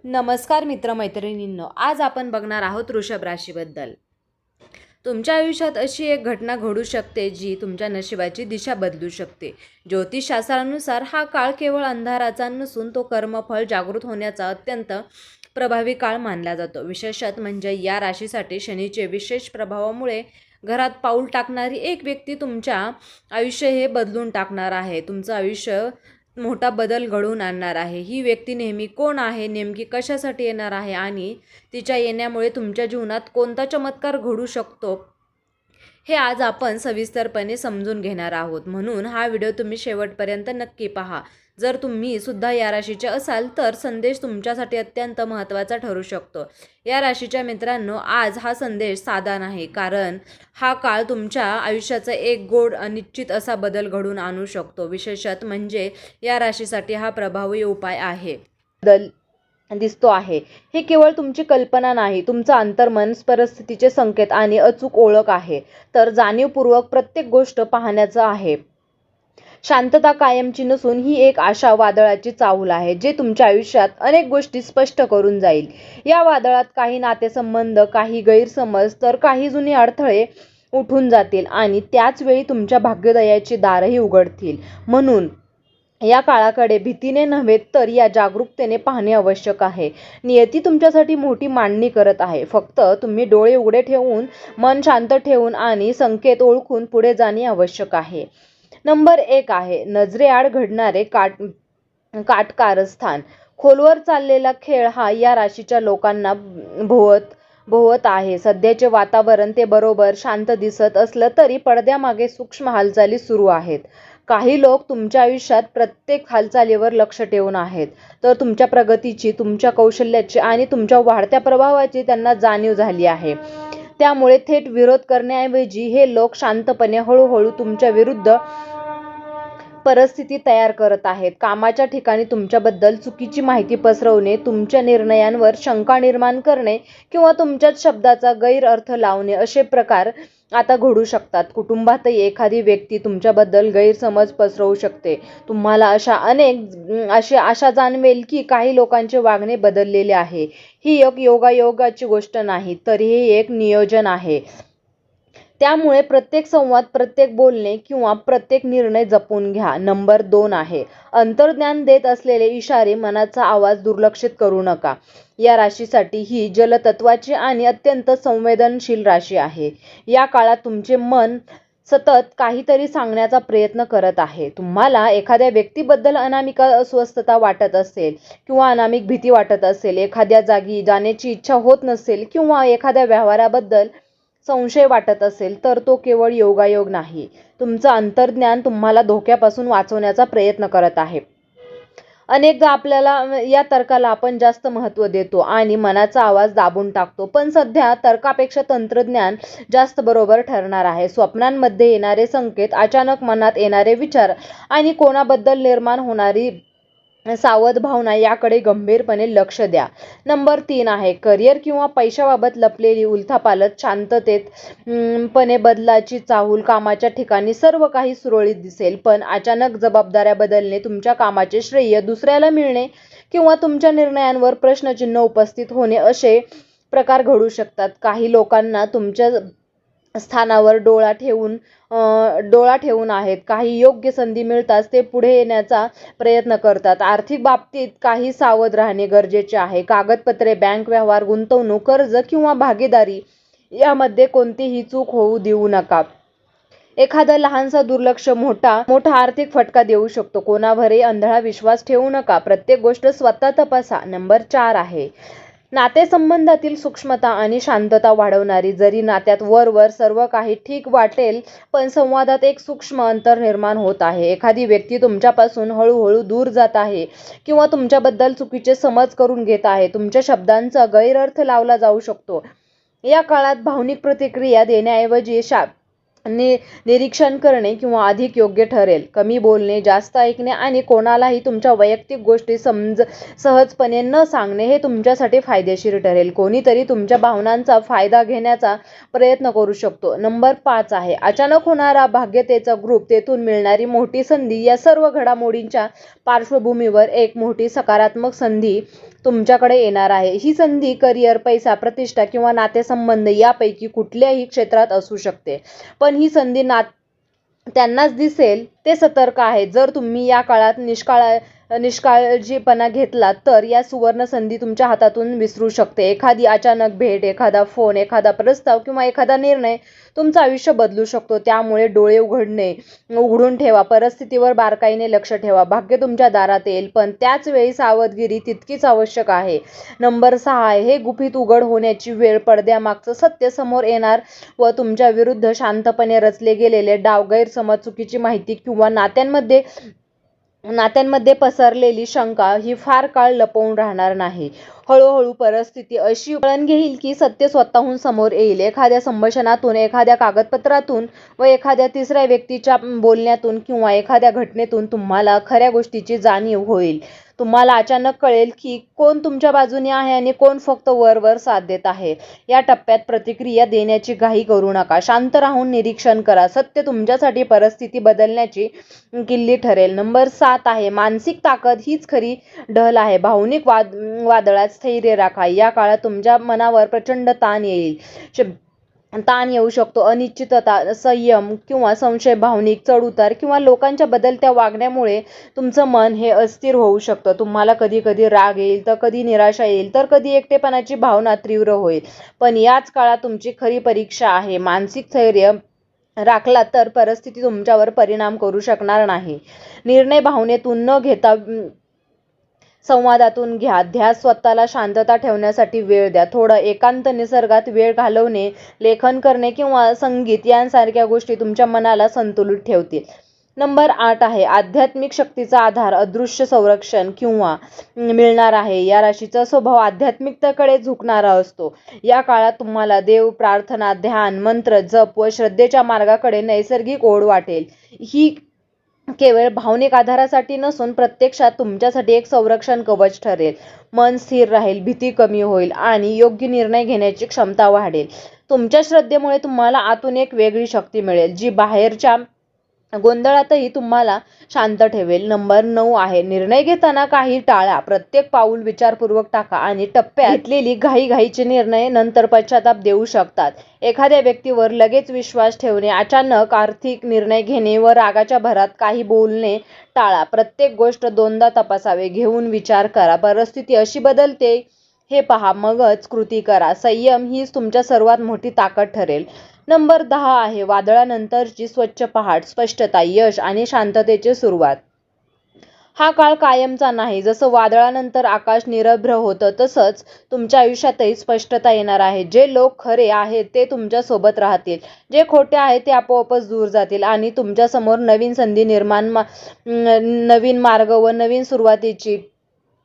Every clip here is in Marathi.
नमस्कार मित्रमैत्रिणींनो, आज आपण बघणार आहोत वृषभ राशीबद्दल. तुमच्या आयुष्यात अशी एक घटना घडू शकते जी तुमच्या नशिबाची दिशा बदलू शकते. ज्योतिषशास्त्रानुसार हा काळ केवळ अंधाराचा नसून तो कर्मफळ जागृत होण्याचा अत्यंत प्रभावी काळ मानला जातो. विशेषत म्हणजे या राशीसाठी शनीचे विशेष प्रभावामुळे घरात पाऊल टाकणारी एक व्यक्ती तुमच्या आयुष्य हे बदलून टाकणार आहे. तुमचं आयुष्य मोठा बदल घडवून आणणार आहे. ही व्यक्ती नेहमी कोण आहे, नेमकी कशासाठी येणार आहे आणि तिच्या येण्यामुळे तुमच्या जीवनात कोणता चमत्कार घडू शकतो, हे आज आपण सविस्तरपणे समजून घेणार आहोत. म्हणून हा व्हिडिओ तुम्ही शेवटपर्यंत नक्की पहा. जर तुम्ही सुद्धा या राशीचे असाल तर संदेश तुमच्यासाठी अत्यंत महत्त्वाचा ठरू शकतो. या राशीच्या मित्रांनो, आज हा संदेश साधा नाही, कारण हा काळ तुमच्या आयुष्याचा एक गोड अनिश्चित असा बदल घडवून आणू शकतो. विशेषत म्हणजे या राशीसाठी हा प्रभावी उपाय आहे. बदल दिसतो आहे हे केवळ तुमची कल्पना नाही, तुमचं अंतर्मन, परिस्थितीचे संकेत आणि अचूक ओळख आहे. तर जाणीवपूर्वक प्रत्येक गोष्ट पाहण्याचं आहे. शांतता कायमची नसून ही एक आशा वादळाची चाहूल आहे, जे तुमच्या आयुष्यात अनेक गोष्टी स्पष्ट करून जाईल. या वादळात काही नातेसंबंध, काही गैरसमज, तर काही जुने अडथळे उठून जातील आणि त्याच वेळी तुमच्या भाग्योदयाची दारही उघडतील. म्हणून या काळाकडे भीतीने नव्हे तर या जागरूकतेने पाहणे आवश्यक आहे. नियती तुमच्यासाठी मोठी मांडणी करत आहे. फक्त तुम्ही डोळे उघडे ठेवून, मन शांत ठेवून आणि संकेत ओळखून पुढे जाणे आवश्यक आहे. नंबर 1 आहे नजरेआड घडणारे काटकारस्थान. खोलवर चाललेला खेळ हा या राशीच्या लोकांना भोवत आहे. सध्याचे वातावरण ते बरोबर शांत दिसत असलं तरी पडद्यामागे सूक्ष्म हालचाली सुरू आहेत. काही लोक तुमच्या आयुष्यात प्रत्येक हालचालीवर लक्ष ठेवून आहेत, तर तुमच्या प्रगतीची, तुमच्या कौशल्याची आणि तुमच्या वाढत्या प्रभावाची त्यांना जाणीव झाली आहे. त्यामुळे थेट विरोध करण्याऐवजी हे लोक शांतपणे हळूहळू तुमच्या विरुद्ध परिस्थिती तयार करत आहेत. कामाच्या ठिकाणी तुमच्याबद्दल चुकीची माहिती पसरवणे, तुमच्या निर्णयांवर शंका निर्माण करणे किंवा तुमच्याच शब्दाचा गैरअर्थ लावणे असे प्रकार आता घडू शकतात. कुटुंबातही एखादी व्यक्ती तुमच्याबद्दल गैरसमज पसरवू शकते. तुम्हाला अशी आशा जाणवेल की काही लोकांचे वागणे बदललेले आहे. ही एक योगायोगाची गोष्ट नाही, तर हे एक नियोजन आहे. त्यामुळे प्रत्येक संवाद, प्रत्येक बोलणे किंवा प्रत्येक निर्णय जपून घ्या. नंबर 2 आहे अंतर्ज्ञान देत असलेले इशारे, मनाचा आवाज दुर्लक्षित करू नका. या राशीसाठी ही जलतत्वाची आणि अत्यंत संवेदनशील राशी आहे. या काळात तुमचे मन सतत काहीतरी सांगण्याचा प्रयत्न करत आहे. तुम्हाला एखाद्या व्यक्तीबद्दल अनामिक अस्वस्थता वाटत असेल किंवा अनामिक भीती वाटत असेल, एखाद्या जागी जाण्याची इच्छा होत नसेल किंवा एखाद्या व्यवहाराबद्दल संशय वाटत असेल, तर तो केवळ योगायोग नाही. तुमचं अंतर्ज्ञान तुम्हाला धोक्यापासून वाचवण्याचा प्रयत्न करत आहे. अनेकदा आपल्याला या तर्काला आपण जास्त महत्त्व देतो आणि मनाचा आवाज दाबून टाकतो. पण सध्या तर्कापेक्षा तंत्रज्ञान जास्त बरोबर ठरणार आहे. स्वप्नांमध्ये येणारे संकेत, अचानक मनात येणारे विचार आणि कोणाबद्दल निर्माण होणारी सावध भावना याकडे गंभीरपणे लक्ष द्या. नंबर 3 आहे करिअर किंवा पैशाबाबत लपलेली उलथापालथ. शांततेत पणे बदलाची चाहूल. कामाच्या ठिकाणी सर्व काही सुरळीत दिसेल, पण अचानक जबाबदाऱ्या बदलणे, तुमच्या कामाचे श्रेय दुसऱ्याला मिळणे किंवा तुमच्या निर्णयांवर प्रश्नचिन्ह उपस्थित होणे असे प्रकार घडू शकतात. काही लोकांना तुमच्या स्थानावर डोळा ठेवून आहेत. काही योग्य संधी मिळताच ते पुढे येण्याचा प्रयत्न करतात. आर्थिक बाबतीत काही सावध राहणे गरजेचे आहे. कागदपत्रे, बँक व्यवहार, गुंतवणूक, कर्ज किंवा भागीदारी यामध्ये कोणतीही चूक होऊ देऊ नका. एखादं लहानसं दुर्लक्ष मोठा आर्थिक फटका देऊ शकतो. कोणावरही अंधळा विश्वास ठेवू नका. प्रत्येक गोष्ट स्वतः तपासा. नंबर 4 आहे नातेसंबंधातील सूक्ष्मता आणि शांतता वाढवणारी. जरी नात्यात वरवर सर्व काही ठीक वाटेल, पण संवादात एक सूक्ष्म अंतर निर्माण होत आहे. एखादी व्यक्ती तुमच्यापासून हळूहळू दूर जात आहे किंवा तुमच्याबद्दल चुकीचे समज करून घेत आहे. तुमच्या शब्दांचा गैरअर्थ लावला जाऊ शकतो. या काळात भावनिक प्रतिक्रिया देण्याऐवजी निरीक्षण करणे किंवा अधिक योग्य ठरेल. कमी बोलणे, जास्त ऐकणे आणि कोणालाही तुमच्या वैयक्तिक गोष्टी सहजपणे न सांगणे हे तुमच्यासाठी फायदेशीर ठरेल. कोणीतरी तुमच्या भावनांचा फायदा घेण्याचा प्रयत्न करू शकतो. नंबर 5 आहे अचानक होणारा भाग्यतेचा ग्रुप. तेथून मिळणारी मोठी संधी. या सर्व घडामोडींच्या पार्श्वभूमीवर एक मोठी सकारात्मक संधी तुमच्याकडे येणार आहे. ही संधी करिअर, पैसा, प्रतिष्ठा किंवा नातेसंबंध यापैकी कुठल्याही क्षेत्रात असू शकते. पण ही संधी त्यांनाच दिसेल ते सतर्क आहेत. जर तुम्ही या काळात निष्काळजीपणा घेतला तर या सुवर्ण संधी तुमच्या हातातून विसरू शकते. एखादी अचानक भेट, एखादा फोन, एखादा प्रस्ताव किंवा एखादा निर्णय तुमचं आयुष्य बदलू शकतो. त्यामुळे डोळे उघडून ठेवा. परिस्थितीवर बारकाईने लक्ष ठेवा. भाग्य तुमच्या दारात येईल, पण त्याच वेळी सावधगिरी तितकीच आवश्यक आहे. नंबर 6 आहे, हे गुपित उघड होण्याची वेळ. पडद्यामागचं सत्य समोर येणार व तुमच्या विरुद्ध शांतपणे रचले गेलेले डाव, गैरसमज, चुकीची माहिती किंवा नात्यांमध्ये पसरलेली शंका ही फार काळ लपवून राहणार नाही. हळूहळू परिस्थिती अशी वळण घेईल की सत्य स्वतःहून समोर येईल. एखाद्या संभाषणातून, एखाद्या कागदपत्रातून व एखाद्या तिसऱ्या व्यक्तीच्या बोलण्यातून किंवा एखाद्या घटनेतून तुम्हाला खऱ्या गोष्टीची जाणीव होईल. तुम्हाला अचानक कळेल की कोण तुमच्या बाजूने आहे आणि कोण फक्त वरवर साथ देत आहे. या टप्प्यात प्रतिक्रिया देण्याची घाई करू नका. शांत राहून निरीक्षण करा. सत्य तुमच्यासाठी परिस्थिती बदलण्याची किल्ली ठरेल. नंबर 7 आहे, मानसिक ताकद हीच खरी ढल आहे. भावनिक वादळात स्थैर्य राखा. या काळात तुमच्या मनावर प्रचंड ताण येऊ शकतो. अनिश्चितता, संयम किंवा संशय, भावनिक चढउतार किंवा लोकांच्या बदलत्या वागण्यामुळे तुमचं मन हे अस्थिर होऊ शकतं. तुम्हाला कधी कधी राग येईल, तर कधी निराशा येईल, तर कधी एकटेपणाची भावना तीव्र होईल. पण याच काळात तुमची खरी परीक्षा आहे. मानसिक स्थैर्य राखला तर परिस्थिती तुमच्यावर परिणाम करू शकणार नाही. निर्णय भावनेतून न घेता संवादातून घ्या. ध्यास, स्वतःला शांतता ठेवण्यासाठी वेळ द्या. थोडं एकांत, निसर्गात वेळ घालवणे, लेखन करणे किंवा संगीत यांसारख्या गोष्टी तुमच्या मनाला संतुलित ठेवतील. नंबर 8 आहे, आध्यात्मिक शक्तीचा आधार, अदृश्य संरक्षण किंवा मिळणार आहे. या राशीचा स्वभाव आध्यात्मिकतेकडे झुकणारा असतो. या काळात तुम्हाला देव, प्रार्थना, ध्यान, मंत्र, जप व श्रद्धेच्या मार्गाकडे नैसर्गिक ओढ वाटेल. ही केवळ भावनिक आधारासाठी नसून प्रत्यक्षात तुमच्यासाठी एक संरक्षण कवच ठरेल. मन स्थिर राहील, भीती कमी होईल आणि योग्य निर्णय घेण्याची क्षमता वाढेल. तुमच्या श्रद्धेमुळे तुम्हाला आतून एक वेगळी शक्ती मिळेल, जी बाहेरच्या गोंधळातही तुम्हाला शांत ठेवेल. नंबर 9 आहे, निर्णय घेताना काही टाळा. प्रत्येक पाऊल विचारपूर्वक टाका आणि टप्प्यात घेतलेली घाईघाईचे निर्णय नंतर पश्चाताप देऊ शकतात. एखाद्या व्यक्तीवर लगेच विश्वास ठेवणे, अचानक आर्थिक निर्णय घेणे व रागाच्या भरात काही बोलणे टाळा. प्रत्येक गोष्ट दोनदा तपासावे, घेऊन विचार करा. परिस्थिती अशी बदलते हे पहा, मगच कृती करा. संयम हीच तुमच्या सर्वात मोठी ताकद ठरेल. नंबर 10 आहे, वादळानंतरची स्वच्छ पहाट, स्पष्टता, यश आणि शांततेची सुरुवात. हा काळ कायमचा नाही. जसं वादळानंतर आकाश निरभ्र होतं, तसंच तुमच्या आयुष्यातही स्पष्टता येणार आहे. जे लोक खरे आहेत ते तुमच्या सोबत राहतील, जे खोटे आहेत ते आपोआपच दूर जातील आणि तुमच्यासमोर नवीन संधी नवीन मार्ग व नवीन सुरुवातीची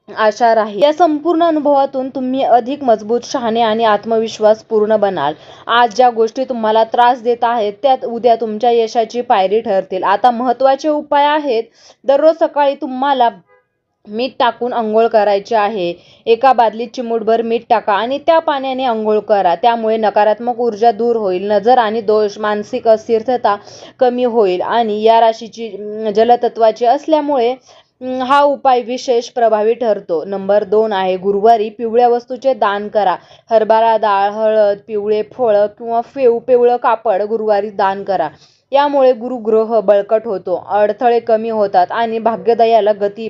आशा राहील. या संपूर्ण अनुभवातून तुम्ही अधिक मजबूत, शहाणे आणि आत्मविश्वासपूर्ण बनाल. आज ज्या गोष्टी तुम्हाला त्रास देत आहेत त्या उद्या तुमच्या यशाची पायरी ठरतील. आता महत्त्वाचे उपाय आहेत. दररोज सकाळी तुम्हाला मीठ टाकून अंघोळ करायची आहे. एका बादलीत चिमूटभर मीठ टाका आणि त्या पाण्याने अंघोळ करा. त्यामुळे नकारात्मक ऊर्जा दूर होईल, नजर आणि दोष, मानसिक अस्थिरता कमी होईल आणि या राशीची जलतत्वाची असल्यामुळे हा उपाय विशेष प्रभावी ठरतो. नंबर 2 आहे, गुरुवारी पिवळ्या वस्तूचे दान करा. हरभरा डाळ, हळद, पिवळे फळं किंवा पिवळं कापड गुरुवारी दान करा. यामुळे गुरुग्रह बळकट होतो, अडथळे कमी होतात आणि भाग्योदयाला गती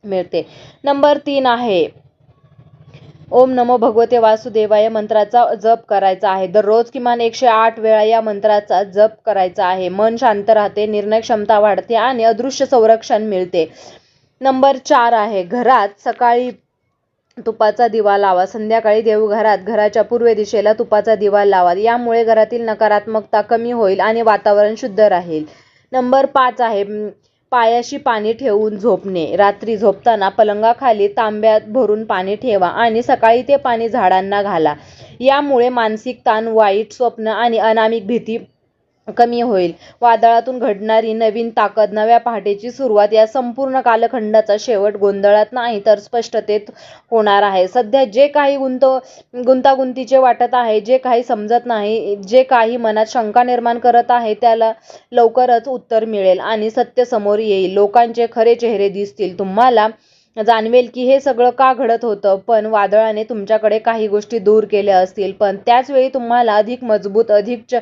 मिळते. नंबर 3 आहे, ओम नमो भगवते वासुदेवाय मंत्राचा जप करायचा आहे. दररोज किमान 108 वेळा या मंत्राचा जप करायचा आहे. मन शांत राहते, निर्णय क्षमता वाढते आणि अदृश्य संरक्षण मिळते. नंबर 4 आहे, घरात सकाळी तुपाचा दिवा लावा. संध्याकाळी देवघरात घराच्या पूर्व दिशेला तुपाचा दिवा लावा. यामुळे घरातील नकारात्मकता कमी होईल आणि वातावरण शुद्ध राहील. नंबर 5 आहे, पायाशी पाणी ठेवून झोपणे. रात्री झोपताना पलंगाखाली तांब्यात भरून पाणी ठेवा आणि सकाळी ते पाणी झाडांना घाला. यामुळे मानसिक ताण, वाईट स्वप्न आणि अनामिक भीती कमी होईल. वादळातून घडणारी नवीन ताकद, नव्या पहाटेची सुरुवात, या संपूर्ण कालखंडाचा शेवट गोंधळात नाही तर स्पष्टतेत होणार आहे. सध्या जे काही गुंतागुंतीचे वाटत आहे, जे काही समजत नाही, जे काही मनात शंका निर्माण करत आहे, त्याला लवकरच उत्तर मिळेल आणि सत्य समोर येईल. लोकांचे खरे चेहरे दिसतील. तुम्हाला जाणवेल की हे सगळं का घडत होतं, पण वादळाने तुमच्याकडे काही गोष्टी दूर केल्या असतील, पण त्याच वेळी तुम्हाला अधिक मजबूत, अधिक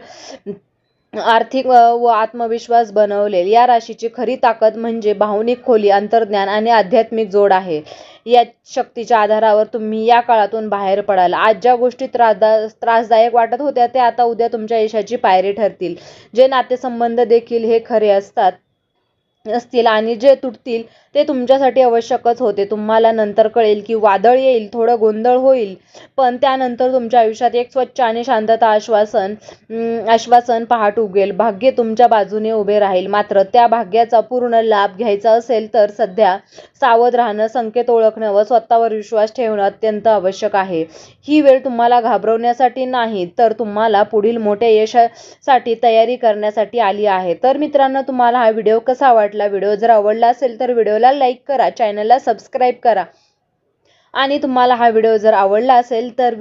आर्थिक व आत्मविश्वास बनवलेल. या राशीची खरी ताकद म्हणजे भावनिक खोली, अंतर्ज्ञान आणि आध्यात्मिक जोड आहे. या शक्तीच्या आधारावर तुम्ही या काळातून बाहेर पडाल. आज ज्या गोष्टी त्रासदायक वाटत होत्या त्या आता उद्या तुमच्या यशाची पायरी ठरतील. जे नातेसंबंध देखील हे खरे असतील आणि जे तुटतील ते तुमच्यासाठी आवश्यकच होते. तुम्हाला नंतर कळेल की वादळ येईल, थोडं गोंधळ होईल, पण त्यानंतर तुमच्या आयुष्यात एक स्वच्छ आणि शांतता आश्वासन पहाट उगेल. भाग्य तुमच्या बाजूने उभे राहील. मात्र त्या भाग्याचा पूर्ण लाभ घ्यायचा असेल तर सध्या सावध राहणं, संकेत ओळखणं व स्वतःवर विश्वास ठेवणं अत्यंत आवश्यक आहे. ही वेळ तुम्हाला घाबरवण्यासाठी नाही, तर तुम्हाला पुढील मोठ्या यशासाठी तयारी करण्यासाठी आली आहे. तर मित्रांनो, तुम्हाला हा व्हिडिओ कसा वाटला? व्हिडिओ जर आवडला असेल तर व्हिडिओला लाईक करा, चॅनलला सबस्क्राईब करा आणि तुम्हाला हा व्हिडिओ जर आवडला असेल तर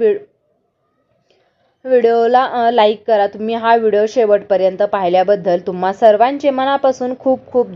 व्हिडिओला लाईक करा. तुम्ही हा व्हिडिओ शेवटपर्यंत पाहिल्याबद्दल तुम्हा सर्वांचे मनापासून खूप खूप